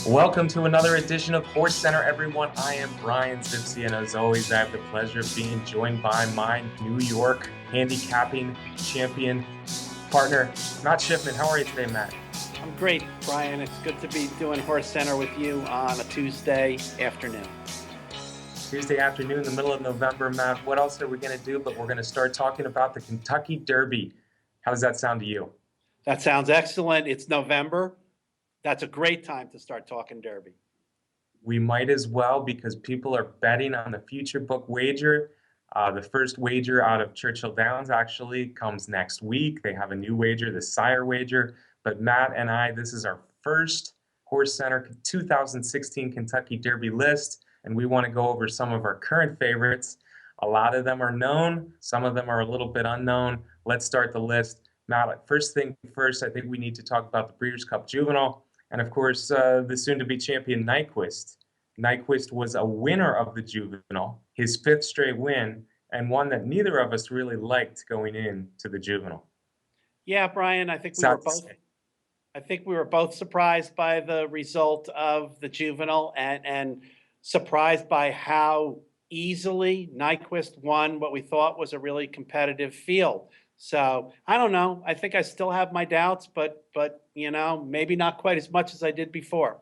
Welcome to another edition of HorseCenter, everyone. I am Brian Zipsy, and as always, I have the pleasure of being joined by my New York handicapping champion partner, Matt Schiffman. How are you today, Matt? I'm great, Brian. It's good to be doing HorseCenter with you on a Tuesday afternoon. Tuesday afternoon, in the middle of November, Matt. What else are we going to do? But we're going to start talking about the Kentucky Derby. How does that sound to you? That sounds excellent. It's November. That's a great time to start talking Derby. We might as well, because people are betting on the future book wager. The first wager out of Churchill Downs actually comes next week. They have a new wager, the Sire wager. But Matt and I, this is our first HorseCenter 2016 Kentucky Derby list, and we want to go over some of our current favorites. A lot of them are known. Some of them are a little bit unknown. Let's start the list. Matt, first thing first, I think we need to talk about the Breeders' Cup Juvenile. And of course, the soon-to-be champion Nyquist. Nyquist was a winner of the Juvenile, his fifth straight win, and one that neither of us really liked going into the Juvenile. Yeah, Brian, I think we were both surprised by the result of the Juvenile and surprised by how easily Nyquist won what we thought was a really competitive field. So I don't know. I think I still have my doubts, but maybe not quite as much as I did before.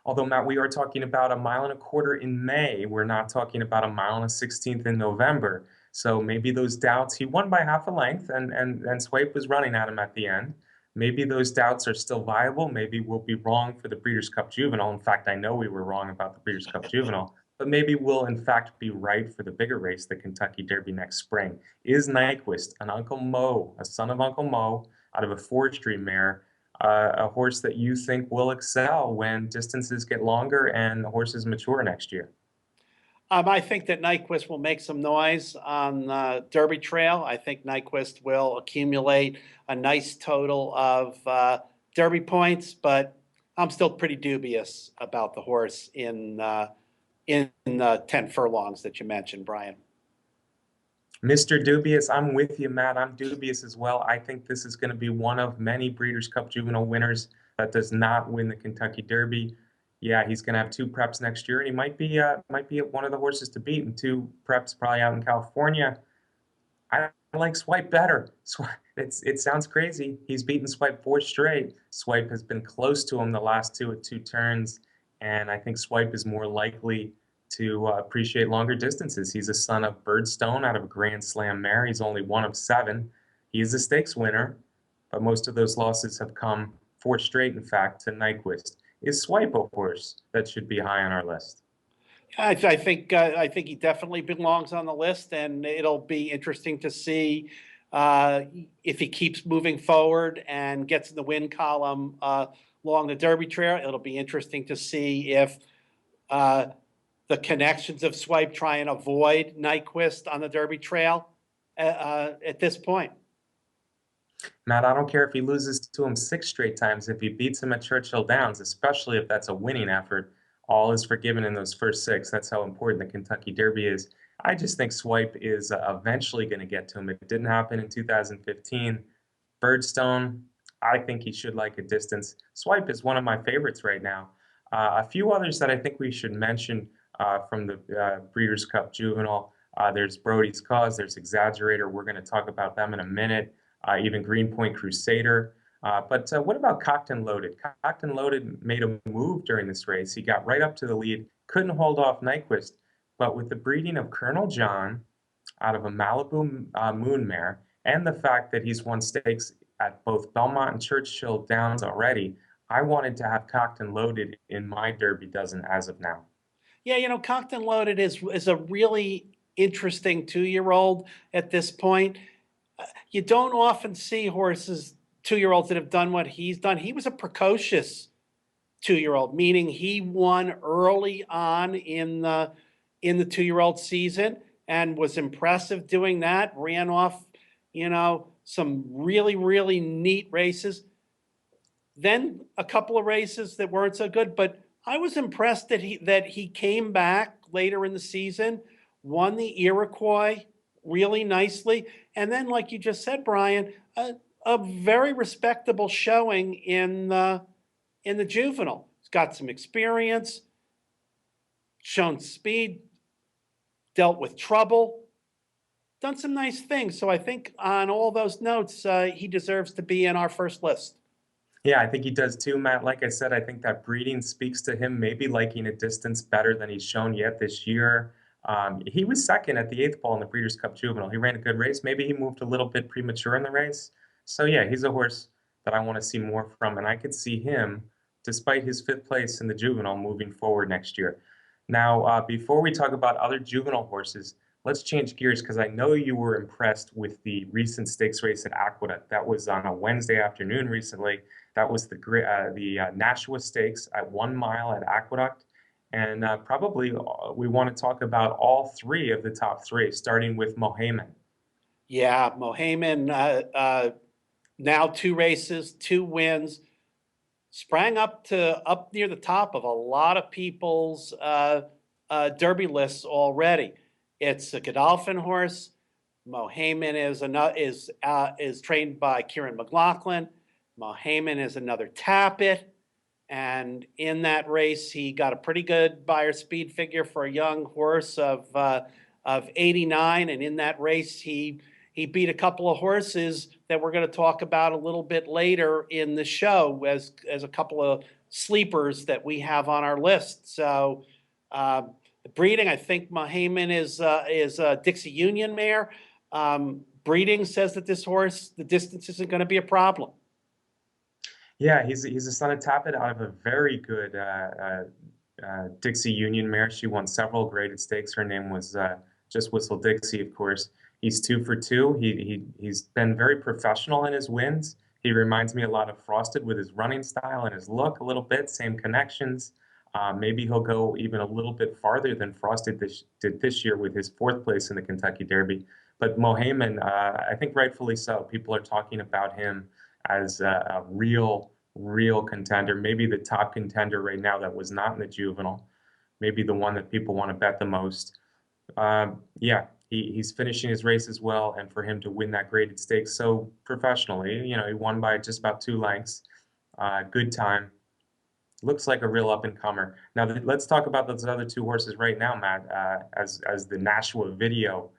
Although, Matt, we are talking about a mile and a quarter in May. We're not talking about a mile and a 16th in November. So maybe those doubts, he won by half a length, and Swipe was running at him at the end. Maybe those doubts are still viable. Maybe we'll be wrong for the Breeders' Cup Juvenile. In fact, I know we were wrong about the Breeders' Cup Juvenile. But maybe we'll, in fact, be right for the bigger race, the Kentucky Derby next spring. Is Nyquist, an Uncle Mo, a son of Uncle Mo, out of a forestry mare, a horse that you think will excel when distances get longer and horses mature next year? I think that Nyquist will make some noise on the Derby Trail. I think Nyquist will accumulate a nice total of Derby points, but I'm still pretty dubious about the horse in the 10 furlongs that you mentioned, Brian. Mr. Dubious, I'm with you, Matt. I'm dubious as well. I think this is going to be one of many Breeders' Cup Juvenile winners that does not win the Kentucky Derby. Yeah, he's going to have two preps next year, and he might be one of the horses to beat, and two preps probably out in California. I like Swipe better. It sounds crazy. He's beaten Swipe 4 straight. Swipe has been close to him the last two at 2 turns, and I think Swipe is more likely to appreciate longer distances. He's a son of Birdstone out of a Grand Slam mare. He's only one of 7. He is a stakes winner, but most of those losses have come 4 straight, in fact, to Nyquist. Is Swipe a horse that should be high on our list? I think he definitely belongs on the list, and it'll be interesting to see if he keeps moving forward and gets in the win column along the Derby Trail. It'll be interesting to see if the connections of Swipe try and avoid Nyquist on the Derby Trail at this point. Matt, I don't care if he loses to him 6 straight times. If he beats him at Churchill Downs, especially if that's a winning effort, all is forgiven in those first 6. That's how important the Kentucky Derby is. I just think Swipe is eventually going to get to him. It didn't happen in 2015. Birdstone, I think he should like a distance. Swipe is one of my favorites right now. A few others that I think we should mention from the Breeders' Cup Juvenile. There's Brody's Cause, there's Exaggerator. We're going to talk about them in a minute. Even Greenpoint Crusader. But what about Cocked and Loaded? Cocked and Loaded made a move during this race. He got right up to the lead, couldn't hold off Nyquist. But with the breeding of Colonel John out of a Malibu Moon mare, and the fact that he's won stakes at both Belmont and Churchill Downs already, I wanted to have Cocked and Loaded in my Derby dozen as of now. Yeah, Cocked and Loaded is a really interesting 2-year-old at this point. You don't often see horses, 2-year-olds, that have done what he's done. He was a precocious 2-year-old, meaning he won early on in the 2-year-old season and was impressive doing that. Ran off, some really, really neat races. Then a couple of races that weren't so good, but I was impressed that he came back later in the season, won the Iroquois really nicely, and then, like you just said, Brian, a very respectable showing in the juvenile. He's got some experience, shown speed, dealt with trouble, done some nice things. So I think on all those notes, he deserves to be in our first list. Yeah, I think he does too, Matt. Like I said, I think that breeding speaks to him maybe liking a distance better than he's shown yet this year. He was second at the eighth ball in the Breeders' Cup Juvenile. He ran a good race. Maybe he moved a little bit premature in the race. So yeah, he's a horse that I want to see more from, and I could see him, despite his fifth place in the Juvenile, moving forward next year. Now, before we talk about other juvenile horses, let's change gears because I know you were impressed with the recent stakes race at Aqueduct. That was on a Wednesday afternoon recently. That was the Nashua Stakes at 1 mile at Aqueduct. And probably we want to talk about all three of the top three, starting with Mohaymen. Yeah, Mohaymen, now 2 races, 2 wins, sprang up near the top of a lot of people's Derby lists already. It's a Godolphin horse. Mohaymen is trained by Kieran McLaughlin. Mohaymen is another Tappet. And in that race, he got a pretty good buyer speed figure for a young horse of 89. And in that race, he beat a couple of horses that we're going to talk about a little bit later in the show as a couple of sleepers that we have on our list. So the breeding, I think Mohaymen is a Dixie Union mare. Breeding says that this horse, the distance isn't going to be a problem. Yeah, he's a son of Tappet out of a very good Dixie Union mare. She won several graded stakes. Her name was just Whistle Dixie, of course. He's 2 for 2. He's been very professional in his wins. He reminds me a lot of Frosted with his running style and his look a little bit. Same connections. Maybe he'll go even a little bit farther than Frosted did this year with his fourth place in the Kentucky Derby. But Mohaymen, I think rightfully so. People are talking about him as a real contender, maybe the top contender right now that was not in the juvenile, maybe the one that people want to bet the most. Yeah, he's finishing his race as well, and for him to win that graded stakes so professionally, he won by just about 2 lengths. Good time. Looks like a real up-and-comer. Now, let's talk about those other 2 horses right now, Matt. As the Nashua video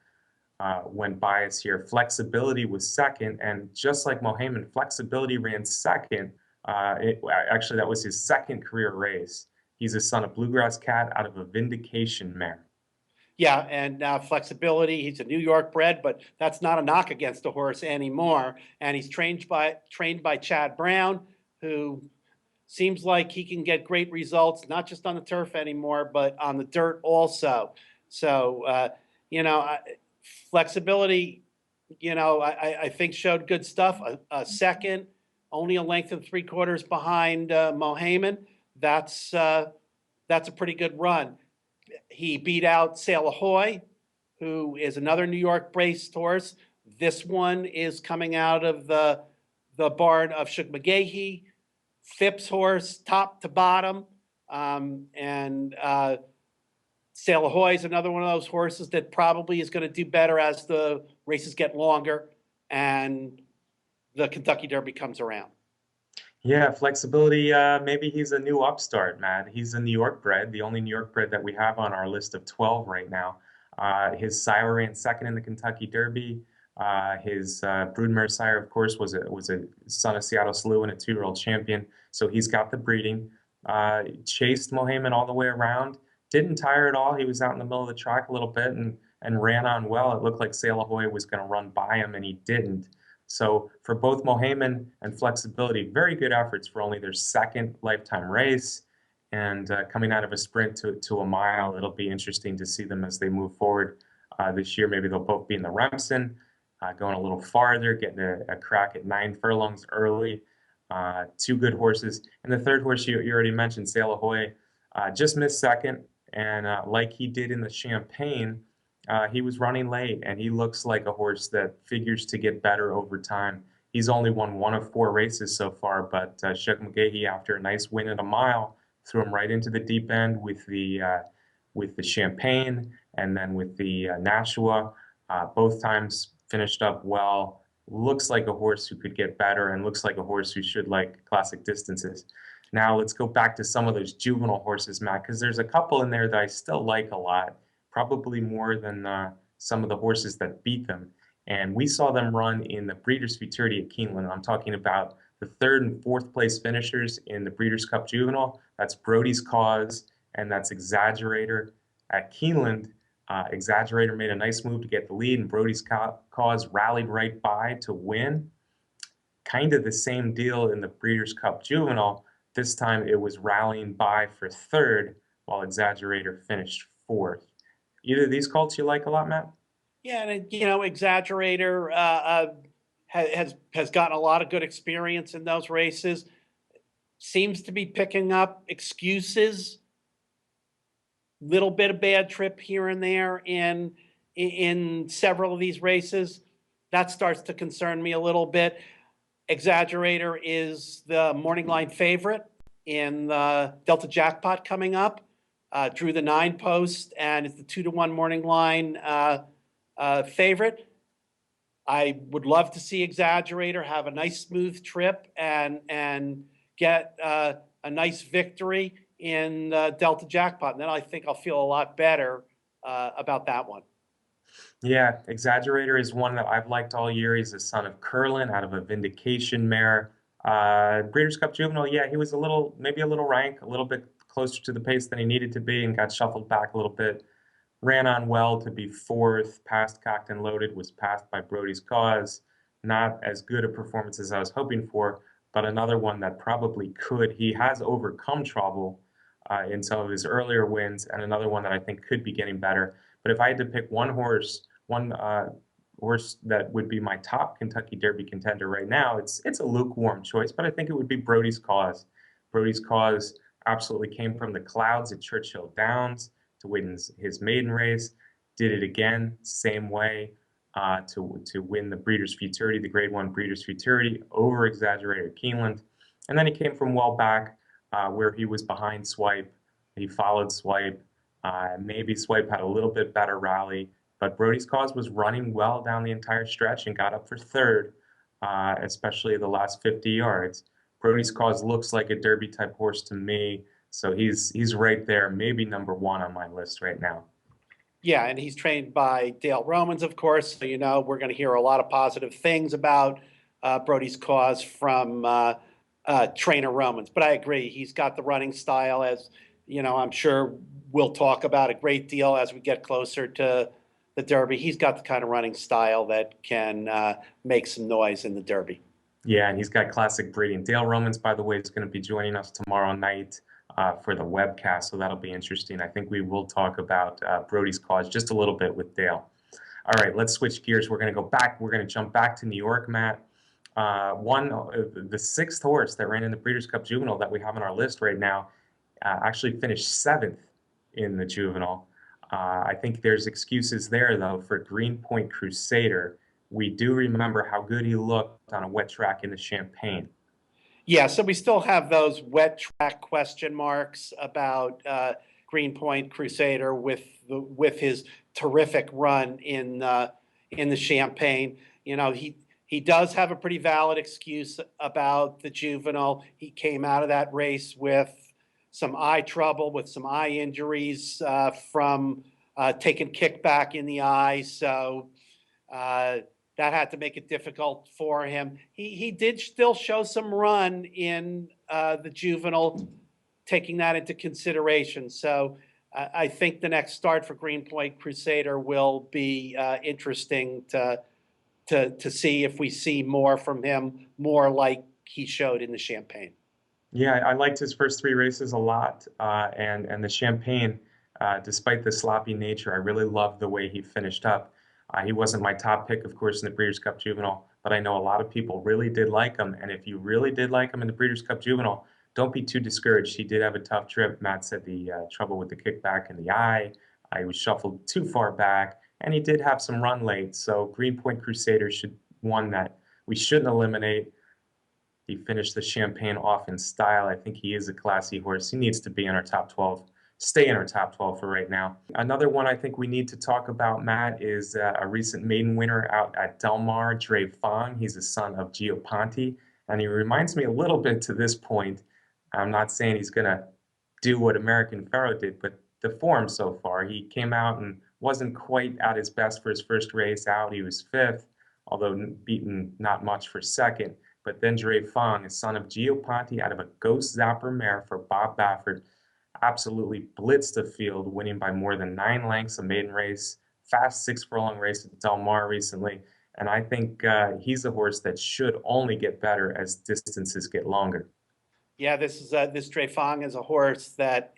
went by us here. Flexibility was second, and just like Mohaymen, Flexibility ran second. Actually, that was his second career race. He's a son of Bluegrass Cat out of a Vindication mare. Yeah, and Flexibility, he's a New York bred, but that's not a knock against the horse anymore. And he's trained by Chad Brown, who seems like he can get great results, not just on the turf anymore, but on the dirt also. So, Flexibility, I think showed good stuff. A second, only a length and 3/4 behind Mohaymen. That's a pretty good run. He beat out Sail Ahoy, who is another New York raced horse. This one is coming out of the barn of Shug McGahee, Phipps horse, top to bottom, and Sail Ahoy is another one of those horses that probably is going to do better as the races get longer and the Kentucky Derby comes around. Yeah, Flexibility, maybe he's a new upstart, Matt. He's a New York bred, the only New York bred that we have on our list of 12 right now. His sire ran second in the Kentucky Derby. His broodmare sire, of course, was a son of Seattle Slew and a 2-year-old champion. So he's got the breeding. Chased Mohaymen all the way around. Didn't tire at all. He was out in the middle of the track a little bit and ran on well. It looked like Sail Ahoy was going to run by him, and he didn't. So for both Mohaymen and Flexibility, very good efforts for only their second lifetime race. And coming out of a sprint to a mile, it'll be interesting to see them as they move forward this year. Maybe they'll both be in the Remsen, going a little farther, getting a crack at 9 furlongs early. 2 good horses. And the third horse you already mentioned, Sail Ahoy, just missed second. And like he did in the Champagne, he was running late, and he looks like a horse that figures to get better over time. He's only won 1 of 4 races so far, but Shug McGahee, after a nice win at a mile, threw him right into the deep end with the Champagne and then with the Nashua. Both times finished up well. looks like a horse who could get better and looks like a horse who should like classic distances. Now let's go back to some of those juvenile horses, Matt, because there's a couple in there that I still like a lot, probably more than some of the horses that beat them. And we saw them run in the Breeders' Futurity at Keeneland. I'm talking about the third and fourth place finishers in the Breeders' Cup Juvenile. That's Brody's Cause and that's Exaggerator. At Keeneland, Exaggerator made a nice move to get the lead, and Brody's Cause rallied right by to win. Kind of the same deal in the Breeders' Cup Juvenile. This time it was rallying by for third, while Exaggerator finished fourth. Either of these colts you like a lot, Matt? Yeah, and Exaggerator has gotten a lot of good experience in those races. Seems to be picking up excuses, little bit of bad trip here and there in several of these races. That starts to concern me a little bit. Exaggerator is the morning line favorite in the Delta Jackpot coming up. Drew the 9 post and is the 2-1 morning line favorite. I would love to see Exaggerator have a nice smooth trip and get a nice victory in Delta Jackpot. And then I think I'll feel a lot better about that one. Yeah, Exaggerator is one that I've liked all year. He's a son of Curlin out of a Vindication mare. Breeders' Cup Juvenile, yeah, he was maybe a little rank, a little bit closer to the pace than he needed to be and got shuffled back a little bit. Ran on well to be fourth, passed Cocked and Loaded, was passed by Brody's Cause. Not as good a performance as I was hoping for, but another one that probably could. He has overcome trouble in some of his earlier wins, and another one that I think could be getting better. But if I had to pick one horse that would be my top Kentucky Derby contender right now, it's a lukewarm choice, but I think it would be Brody's Cause. Brody's Cause absolutely came from the clouds at Churchill Downs to win his maiden race, did it again, same way, to win the Breeders' Futurity, the Grade 1 Breeders' Futurity over Exaggerator Keeneland. And then he came from well back where he was behind Swipe. He followed Swipe. Maybe Swipe had a little bit better rally, but Brody's Cause was running well down the entire stretch and got up for third, especially the last 50 yards. Brody's Cause looks like a Derby type horse to me, so he's right there, maybe number 1 on my list right now. Yeah, and he's trained by Dale Romans, of course. So, we're going to hear a lot of positive things about Brody's Cause from trainer Romans. But I agree, he's got the running style, as I'm sure we'll talk about a great deal as we get closer to the Derby. He's got the kind of running style that can make some noise in the Derby. Yeah, and he's got classic breeding. Dale Romans, by the way, is going to be joining us tomorrow night for the webcast, so that'll be interesting. I think we will talk about Brody's Cause just a little bit with Dale. All right, let's switch gears. We're going to go back. We're going to jump back to New York, Matt. The 6th horse that ran in the Breeders' Cup Juvenile that we have on our list right now actually finished 7th in the Juvenile. I think there's excuses there, though, for Greenpoint Crusader. We do remember how good he looked on a wet track in the Champagne. Yeah, so we still have those wet track question marks about Greenpoint Crusader with his terrific run in the Champagne. He does have a pretty valid excuse about the Juvenile. He came out of that race with some eye trouble, with some eye injuries from taking kickback in the eye. So that had to make it difficult for him. He did still show some run in the Juvenile, taking that into consideration. So I think the next start for Greenpoint Crusader will be interesting to see if we see more from him, more like he showed in the Champagne. Yeah, I liked his first 3 races a lot, and the Champagne, despite the sloppy nature, I really loved the way he finished up. He wasn't my top pick, of course, in the Breeders' Cup Juvenile, but I know a lot of people really did like him. And if you really did like him in the Breeders' Cup Juvenile, don't be too discouraged. He did have a tough trip. Matt said the trouble with the kickback in the eye. He was shuffled too far back, and he did have some run late. So Greenpoint Crusader one that we shouldn't eliminate. He finished the Champagne off in style. I think he is a classy horse. He needs to be in our top 12 stay in our top 12 for right now. Another one I think we need to talk about, Matt, is a recent maiden winner out at Del Mar, Dre Fong. He's a son of Gio Ponte, and he reminds me a little bit to this point. I'm not saying he's going to do what American Pharoah did, but the form so far, he came out and wasn't quite at his best for his first race out. He was fifth, although beaten not much for second. But then Dre Fong, a son of Gio Ponte, out of a Ghost Zapper mare for Bob Baffert, absolutely blitzed the field, winning by more than 9 lengths a maiden race, fast 6 furlong race at Del Mar recently. And I think he's a horse that should only get better as distances get longer. Yeah, this Dre Fong is a horse that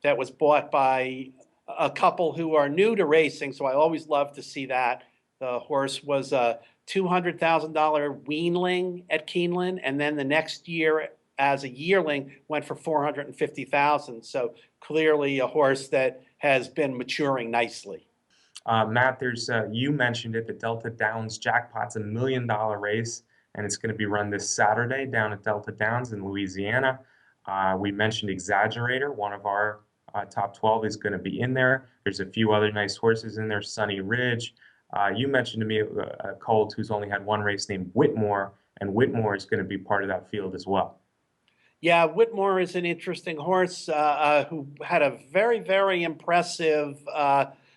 was bought by a couple who are new to racing, so I always love to see that. The horse was a $200,000 weanling at Keeneland, and then the next year as a yearling went for $450,000. So clearly a horse that has been maturing nicely. Matt, there's you mentioned it, the Delta Downs Jackpot's $1 million race, and it's going to be run this Saturday down at Delta Downs in Louisiana. We mentioned Exaggerator, one of our top 12 is going to be in there. There's a few other nice horses in there, Sunny Ridge. You mentioned to me a colt who's only had one race named Whitmore, and Whitmore is going to be part of that field as well. Yeah, Whitmore is an interesting horse who had a very, very impressive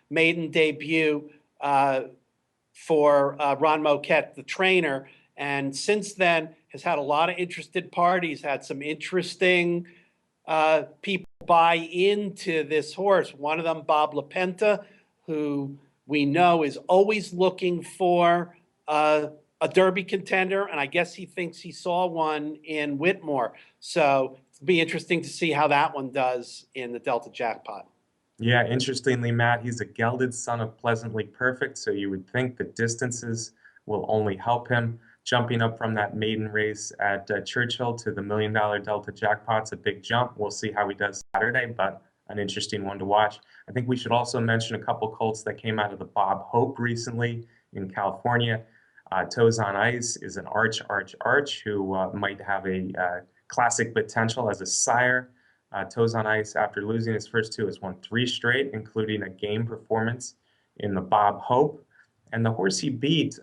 maiden debut for Ron Moquette, the trainer. And since then has had a lot of interested parties, had some interesting people buy into this horse. One of them, Bob LaPenta, who we know is always looking for a Derby contender, and I guess he thinks he saw one in Whitmore. So it'll be interesting to see how that one does in the Delta Jackpot. Yeah, interestingly, Matt, he's a gelded son of Pleasantly Perfect, so you would think the distances will only help him. Jumping up from that maiden race at Churchill to the $1 million Delta Jackpot's a big jump. We'll see how he does Saturday, but an interesting one to watch. I think we should also mention a couple colts that came out of the Bob Hope recently in California. Toes on Ice is an arch who might have a classic potential as a sire. Toes on Ice, after losing his first two, has won 3 straight, including a game performance in the Bob Hope. And the horse he beat,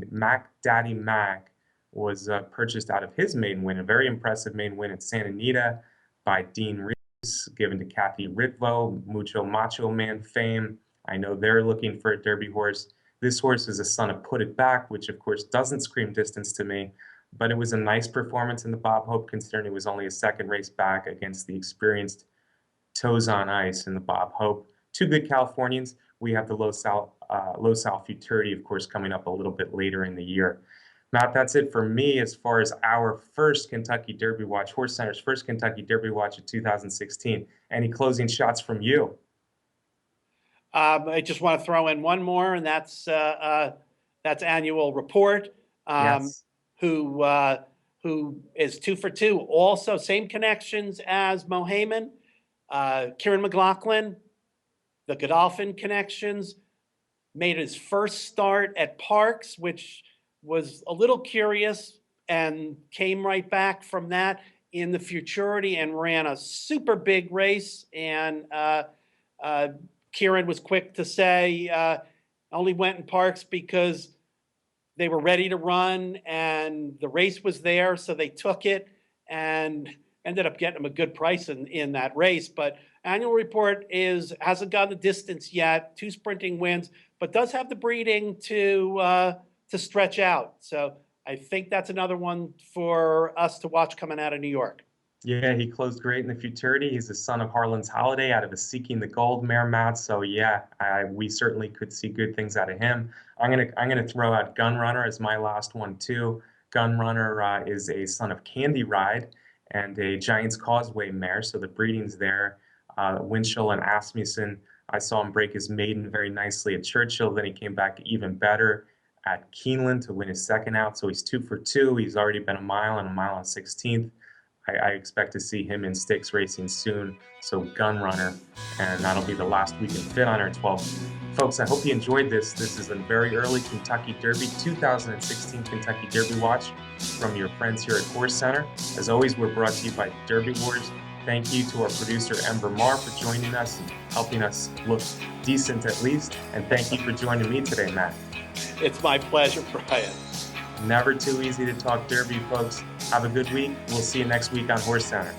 Mac Daddy Mac, was purchased out of his maiden win, a very impressive maiden win at Santa Anita by Dean Reeves, given to Kathy Ritvo, Mucho Macho Man fame. I know they're looking for a Derby horse. This horse is a son of Put It Back, which of course doesn't scream distance to me, but it was a nice performance in the Bob Hope, considering it was only a second race back against the experienced Toes on Ice in the Bob Hope. 2 good Californians. We have the Los Al Futurity, of course, coming up a little bit later in the year. Matt, that's it for me as far as our first Kentucky Derby watch, HorseCenter's first Kentucky Derby watch of 2016. Any closing shots from you? I just want to throw in one more, and that's Annual Report, Yes. who is 2 for 2. Also, same connections as Mohayman, Kieran McLaughlin, the Godolphin connections. Made his first start at Parks, which was a little curious, and came right back from that in the Futurity and ran a super big race. And Kieran was quick to say only went in Parks because they were ready to run and the race was there, so they took it and ended up getting him a good price in that race. But Annual Report hasn't gotten the distance yet, 2 sprinting wins, but does have the breeding to stretch out. So I think that's another one for us to watch coming out of New York. Yeah, he closed great in the Futurity. He's the son of Harlan's Holiday out of a Seeking the Gold mare, Matt. So yeah, we certainly could see good things out of him. I'm gonna throw out Gunrunner as my last one too. Gunrunner is a son of Candy Ride and a Giants Causeway mare, so the breeding's there. Winchell and Asmussen, I saw him break his maiden very nicely at Churchill. Then he came back even better at Keeneland to win his second out. So he's 2 for 2. He's already been a mile and 16th. I expect to see him in stakes racing soon. So Gunrunner, and that'll be the last we can fit on our 12. Folks, I hope you enjoyed this. This is a very early Kentucky Derby, 2016 Kentucky Derby watch from your friends here at HorseCenter. As always, we're brought to you by Derby Wars, Thank you to our producer, Ember Marr, for joining us and helping us look decent at least. And thank you for joining me today, Matt. It's my pleasure, Brian. Never too easy to talk Derby, folks. Have a good week. We'll see you next week on HorseCenter.